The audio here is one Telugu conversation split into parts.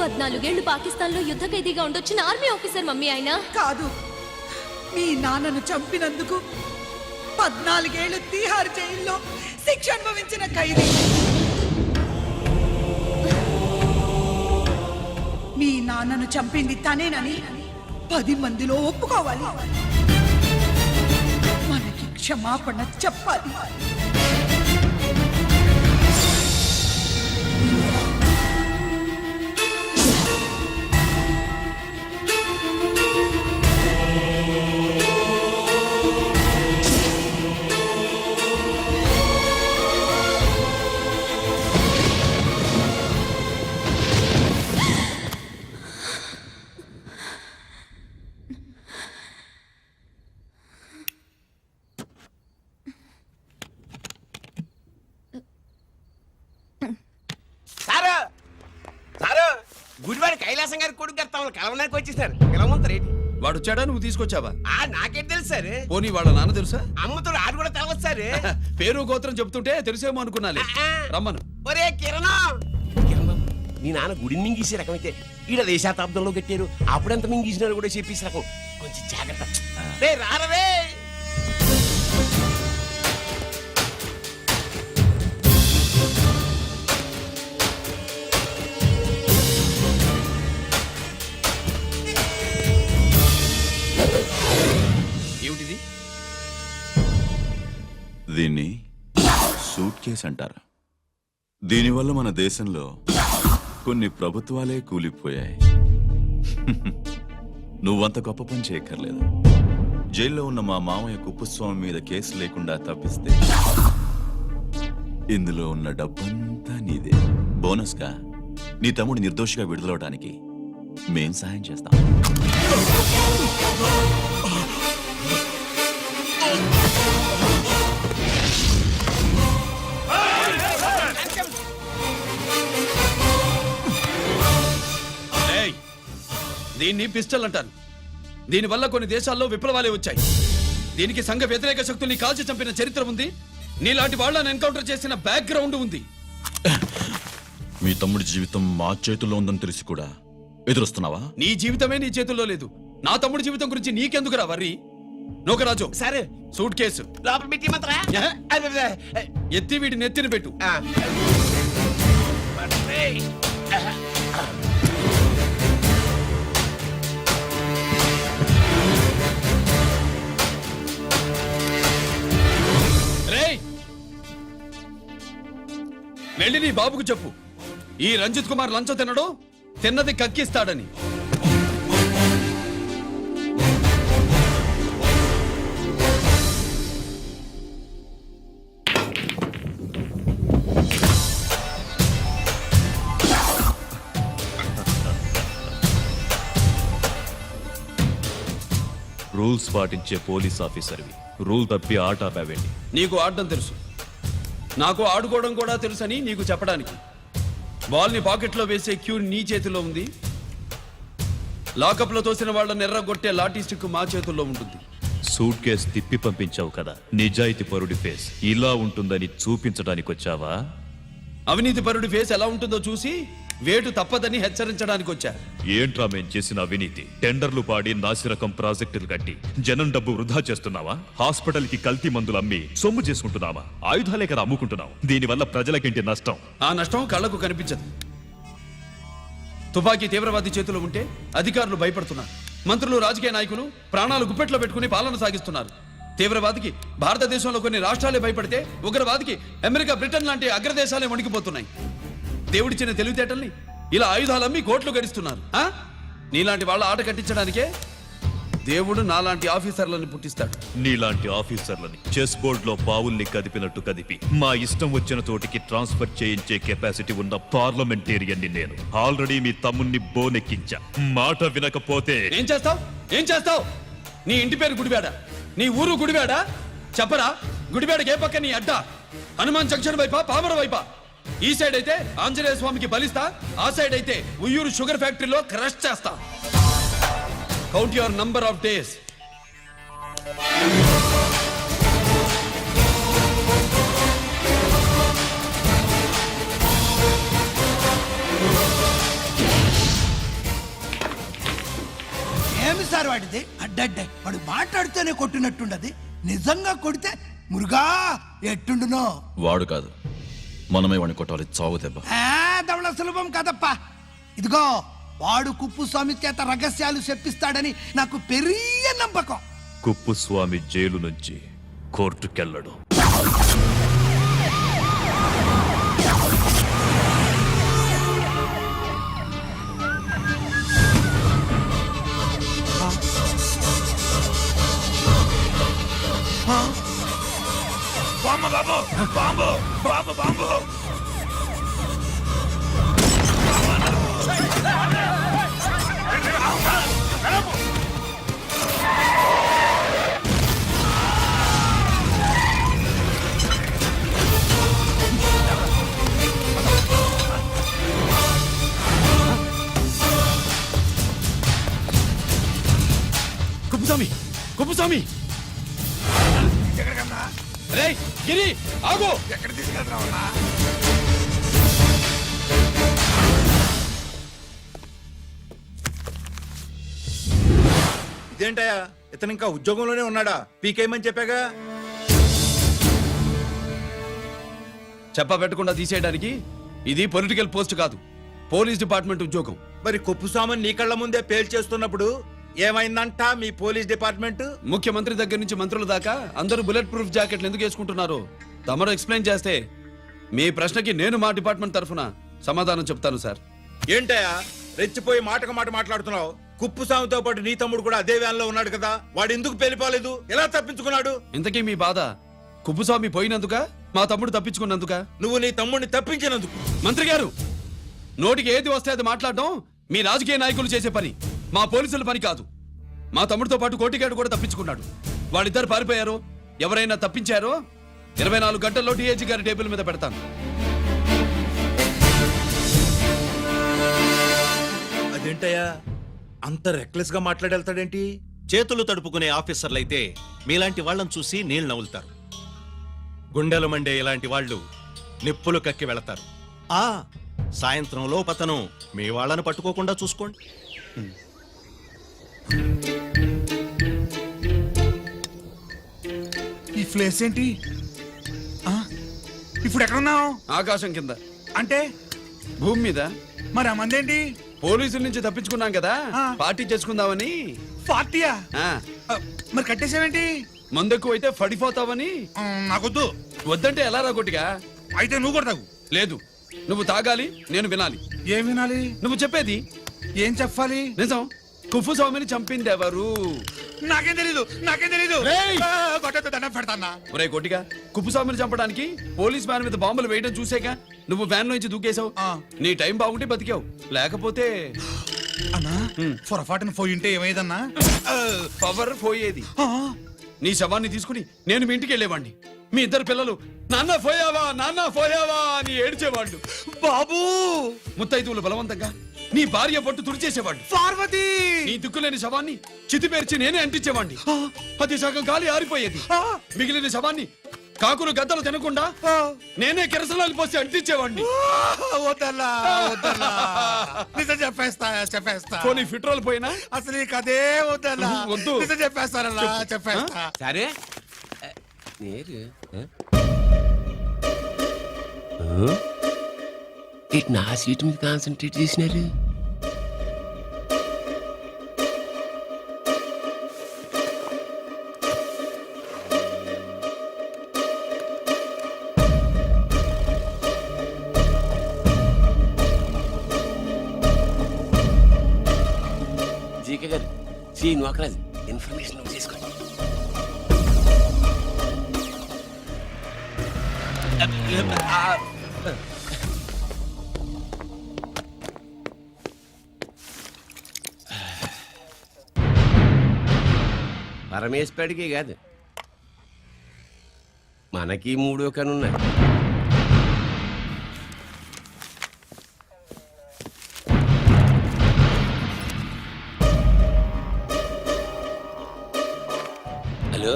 14 ఏళ్లు పాకిస్తాన్ లో యుద్ధ ఖైదీగా ఉండొచ్చిన ఆర్మీ ఆఫీసర్ మమ్మీ ఆయన. కాదు, మీ నాన్నను చంపినందుకు 14 ఏళ్లు తీహార్ జైల్లో శిక్ష అనుభవించిన ఖైదీ. మీ నాన్నను చంపింది తనేనని 10 మందిలో ఒప్పుకోవాలి. మనకి క్షమాపణ చెప్పాలి. గుడివాడి కైలాసం గారి కొడుకు గారు తమను కలవడానికి వచ్చేసారు. పిలవమంటారేంటి? వాడు వచ్చాడా, నువ్వు తీసుకొచ్చావా? నాకేం తెలుసు సార్. పోనీ వాళ్ళ నాన్న తెలుసా? అమ్మతో ఆడు కూడా తెలవచ్చు సార్. పేరు గోత్రం చెప్తుంటే తెలిసేమో అనుకున్నాలే. రమ్మను. ఒరే కిరణం, నీ నాన్న గుడిని మింగేసే రకమైతే ఈడ 10వ శతాబ్దంలో కట్టారు. అప్పుడెంత మింగేసినారు కూడా చెప్పేసి రకం. కొంచెం జాగ్రత్త. రే రారవే. ఏమిటిది? దీన్ని సూట్ కేస్ అంటారు. దీనివల్ల మన దేశంలో కొన్ని ప్రభుత్వాలే కూలిపోయాయి. నువ్వంత గొప్ప పని చేయక్కర్లేదు. జైల్లో ఉన్న మా మామయ్య కుప్పస్వామి మీద కేసు లేకుండా తప్పిస్తే ఇందులో ఉన్న డబ్బంతా నీదే. బోనస్గా నీ తమ్ముడు నిర్దోషిగా విడుదలవడానికి మేం సహాయం చేస్తాం. దీన్ని పిస్టల్ అంటారు. దీనివల్ల కొన్ని దేశాల్లో విప్లవాలే వచ్చాయి. దీనికి సంఘ వ్యతిరేక శక్తుల్ని కాల్చి చంపిన చరిత్ర ఉంది. నీలాంటి వాళ్ళని ఎన్కౌంటర్ చేసిన బ్యాక్గ్రౌండ్ ఉంది. మీ తమ్ముడి జీవితం మా చేతుల్లో ఉందని తెలిసి కూడా ఎదురొస్తున్నావా? నీ జీవితమే నీ చేతుల్లో లేదు. నా తమ్ముడి జీవితం గురించి నీకెందుకురా వర్రీ? నోకరాజు సరే, సూట్ కేసు లోపల పెట్టి మాత్రా ఎత్తి వీటి నెత్తిన పెట్టు. వెళ్ళి నీ బాబుకు చెప్పు, ఈ రంజిత్ కుమార్ లంచం తినడు, తిన్నది కక్కిస్తాడని. రూల్స్ పాటించే పోలీస్ ఆఫీసర్వి, రూల్ తప్పి ఆట ఆపావేంటి? నీకు ఆడడం తెలుసు, నాకు ఆడుకోవడం కూడా తెలుసని నీకు చెప్పడానికి. బాల్ని పాకెట్లో వేసే క్యూ నీ చేతిలో ఉంది. లాకప్లో తోసిన వాళ్ళని ఎర్రగొట్టే లాఠీ స్టిక్ మా చేతుల్లో ఉంటుంది. సూట్ కేస్ తిప్పి పంపించావు కదా, నిజాయితీ పరుడి ఫేస్ ఇలా ఉంటుందని చూపించడానికి వచ్చావా? అవినీతి పరుడి ఫేస్ ఎలా ఉంటుందో చూసి వేటు తప్పదని హెచ్చరించడానికి వచ్చా. ఏంట్రా మేం చేసిన అవినీతి? టెండర్లు పాడి నాసిరకం ప్రాజెక్టులు కట్టి జనం డబ్బు వృధా చేస్తున్నావా? హాస్పిటల్ కి కల్తీ మందులు అమ్మి సొమ్ము చేసుకుంటున్నావా? ఆయుధాలే కదా అమ్ముకుంటున్నావు. దీనివల్ల ప్రజలకేంటి నష్టం? ఆ నష్టం కళ్లకు కనిపించదు. తుపాకీ తీవ్రవాది చేతిలో ఉంటే అధికారులు భయపడుతున్నారు. మంత్రులు, రాజకీయ నాయకులు ప్రాణాలు గుప్పెట్లో పెట్టుకుని పాలన సాగిస్తున్నారు. తీవ్రవాదికి భారతదేశంలో కొన్ని రాష్ట్రాలే భయపడితే ఉగ్రవాదికి అమెరికా, బ్రిటన్ లాంటి అగ్రదేశాలే వణికిపోతున్నాయి. దేవుడిచ్చిన తెలివితేటల్ని ఇలా ఆయుధాలమ్మి కోట్లు గడిస్తున్నారు. నీలాంటి వాళ్ళ ఆట కట్టించడానికే దేవుడు నాలాంటి ఆఫీసర్లను పుట్టిస్తాడు. నీలాంటి ఆఫీసర్లని చెస్ బోర్డ్ లో బావుల్ని కదిపినట్టు కదిపి మా ఇష్టం వచ్చిన చోటికి ట్రాన్స్ఫర్ చేయించే కెపాసిటీ ఉన్న పార్లమెంటేరియన్ ని నేను. ఆల్రెడీ మీ తమ్ముణ్ణి బోనెక్కించా. మాట వినకపోతే ఏం చేస్తావు? ఏం చేస్తావు? నీ ఇంటి పేరు గుడివాడ, నీ ఊరు గుడివాడ. చెప్పరా, గుడివాడకి ఏ పక్క నీ అడ్డ? హనుమాన్ జంక్షన్ వైపా, పామర వైపా? ఈ సైడ్ అయితే ఆంజనేయ స్వామికి బలిస్తా, ఆ సైడ్ అయితే ఉయ్యూరు షుగర్ ఫ్యాక్టరీలో క్రష్ చేస్తా. Count your number of days. Sir వాడిది అడ్డడ్డే వాడు మాట్లాడితేనే కొట్టినట్టుండది నిజంగా కొడితే మురుగా ఎట్టుండునో. వాడు కాదు, మనమే వాడిని కొట్టాలి, చావు దెబ్బ. దవళ సులభం కదప్పా. ఇదిగో వాడు కుప్పుస్వామి చేత రహస్యాలు చెప్పిస్తాడని నాకు పెరియ నమ్మకం. కుప్పుస్వామి జైలు నుంచి కోర్టుకెళ్ళడు. కుప్పుస్వామి, కుప్పుస్వామి! రేయ్, గిరి, ఆగు! ఎక్కడ తీసుకెళ్తున్నావన్నా? ఇదేంటయ్యా, ఇతను ఇంకా ఉద్యోగంలోనే ఉన్నాడా? పీకేయమని చెప్పాగా. చెప్ప పెట్టకుండా తీసేయడానికి ఇది పొలిటికల్ పోస్ట్ కాదు, పోలీస్ డిపార్ట్మెంట్ ఉద్యోగం. మరి కుప్పుస్వామిని నీ కళ్ళ ముందే పేల్చేస్తున్నప్పుడు ఏమైందంట మీ పోలీస్ డిపార్ట్మెంట్? ముఖ్యమంత్రి దగ్గర నుంచి మంత్రుల దాకా అందరూ బుల్లెట్ ప్రూఫ్ జాకెట్లు ఎందుకు వేసుకుంటున్నారు తమరు ఎక్స్ప్లెయిన్ చేస్తే మీ ప్రశ్నకి నేను మా డిపార్ట్మెంట్ తరఫున సమాధానం చెప్తాను సార్. ఏంటయ్యా రెచ్చిపోయి మాటకు మాట మాట్లాడుతున్నావు? కుప్పుస్వామితో పాటు నీ తమ్ముడు కూడా అదే వ్యాన్లో ఉన్నాడు కదా, వాడు ఎందుకు పెళ్లిపోలేదు? ఎలా తప్పించుకున్నాడు? ఇంతకీ మీ బాధ కుప్పుస్వామి పోయినందుక, మా తమ్ముడు తప్పించుకున్నందుక? నువ్వు నీ తమ్ముడిని తప్పించినందుకు. మంత్రి గారు, నోటికి ఏది వస్తే అది మాట్లాడడం మీ రాజకీయ నాయకులు చేసే పని, మా పోలీసుల పని కాదు. మా తమ్ముడితో పాటు కోటిగాడు కూడా తప్పించుకున్నాడు. వాళ్ళిద్దరు పారిపోయారు. ఎవరైనా తప్పించారో 24 గంటల్లో డిఐజీ గారి టేబుల్ మీద పెడతాను. అదేంటయ్యా అంత రెక్లెస్ గా మాట్లాడేళ్తాడేంటి? చేతులు తడుపుకునే ఆఫీసర్లైతే మీలాంటి వాళ్ళని చూసి నీళ్ళు నవ్వులుతారు. గుండెలు మండే ఇలాంటి వాళ్ళు నిప్పులు కక్కి వెళతారు. సాయంత్రం లోపతను మీ వాళ్ళను పట్టుకోకుండా చూసుకోండి. ఈ ప్లేస్ ఏంటి? ఇప్పుడు ఎక్కడున్నావు? ఆకాశం కింద. అంటే భూమి మీద. మరి ఆ మందేంటి? పోలీసుల నుంచి తప్పించుకున్నాం కదా, పార్టీ చేసుకుందామని. పార్టీయా? ఆ, మరి కట్టేసావేంటి? మందెక్కువ అయితే పడిపోతావని. నాకొద్దు. వద్దంటే ఎలా రాగొట్టిగా? అయితే నువ్వు కూడా తాగు. లేదు, నువ్వు తాగాలి, నేను వినాలి. ఏం వినాలి? నువ్వు చెప్పేది. ఏం చెప్పాలి? నిజం. కుప్పుస్వామిని చంపింది ఎవరు? నాకేం తెలీదు, నాకేం తెలీదు. రేయ్! దండం పెడతానా? ఒరే కొట్టిగా, కుప్పుస్వామిని చంపడానికి పోలీస్ వ్యాన్ మీద బాంబులు వేయడం చూసాక నువ్వు వ్యాన్ నుంచి దూకేశావు. నీ టైం బాగుంటే బతికావు, లేకపోతే అన్నా పొరపాటున పోయి ఉంటే ఏమైందన్నా? పవర్ పోయేది. నీ శవాన్ని తీసుకుని నేను మీ ఇంటికి వెళ్ళేవాడిని. మీ ఇద్దరు పిల్లలు నాన్న పోయావా, నాన్న పోయావా అని ఏడ్చేవాళ్ళు. బాబు ముత్తైదువులు బలవంతంగా నీ భార్య పట్టు తుడిచేసేవాళ్ళు. పార్వతి నీ దిక్కులేని శవాన్ని చితిపేర్చి నేనే అంటించేవాడిని. అది సగం గాలి ఆరిపోయేది. మిగిలిన శవాన్ని కాకులు గద్దలు తినకుండా నేనే కిరసనాలు పోసి అంటించేవాడిని. వద్దన్నా, వద్దన్నా. నిజం చెప్పేస్తా, చెప్పేస్తా. పోనీ ఫిట్రోల్ పోయినా అసలు ఈ కథే వద్దన్నా. వద్దు. నిజం చెప్పేస్తానన్నా, చెప్పేస్తా. సరే నేరు ఇటు నా సీట్ మీద కాన్సన్ట్రేట్ చేసినారు. జీకే గారు, సి నోకరాజు ఇన్ఫర్మేషన్ నోట్ చేసుకోండి. పరమేశ్వరుడికి కాదు, మనకి 3 కనున్నాయి. హలో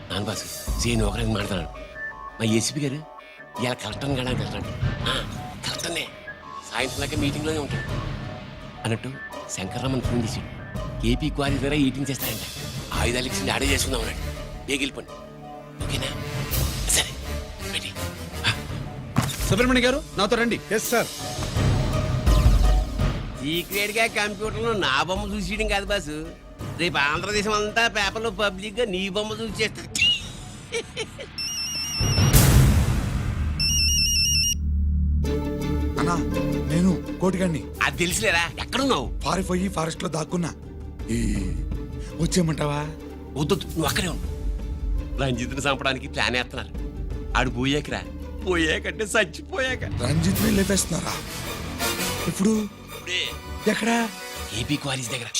నాన్న బాసు, సీన్ ఒకరికి మాట్లాడు. మా ఏసీపీ గారు ఇలా కలెక్టర్ని కలడానికి వెళ్తాడు. కలెక్టర్నే సాయంత్రం దాకా మీటింగ్లోనే ఉంటాడు అన్నట్టు. శంకర్రామన్ ఫోన్ చేసాడు. కేపీ క్వారీ ద్వారా ఈటింగ్ చేస్తారంట ఆయుధాలు ఇచ్చింది ఆడే చేసుకుందాం అన్నాడు బేగిలిపోండి ఓకేనా సరే రెడీ సుబ్రహ్మణ్య గారు నాతో రండి. Yes sir. సీక్రెట్ గా కంప్యూటర్లో నా బొమ్మ చూసేయడం కాదు బాసు రేపు ఆంధ్రదేశం అంతా పేపర్లో పబ్లిక్ గా నీ బొమ్మ చూసి చేస్తారు అన్నా నేను కోటిగాడిని అది తెలుసులేరా ఎక్కడున్నావు పారిపోయి ఫారెస్ట్ లో దాక్కున్నా ఈ వచ్చేయమంటావా? వద్దు నువ్వు అక్కడే ఉండు రంజిత్ని చంపడానికి ప్లాన్ వేస్తున్నారు ఆడు పోయాకరా పోయాకంటే చచ్చిపోయాక రంజిత్ ని లేపేస్తున్నారా? ఇప్పుడు ఇప్పుడే ఎక్కడా? ఏపీ క్వారీస్ దగ్గర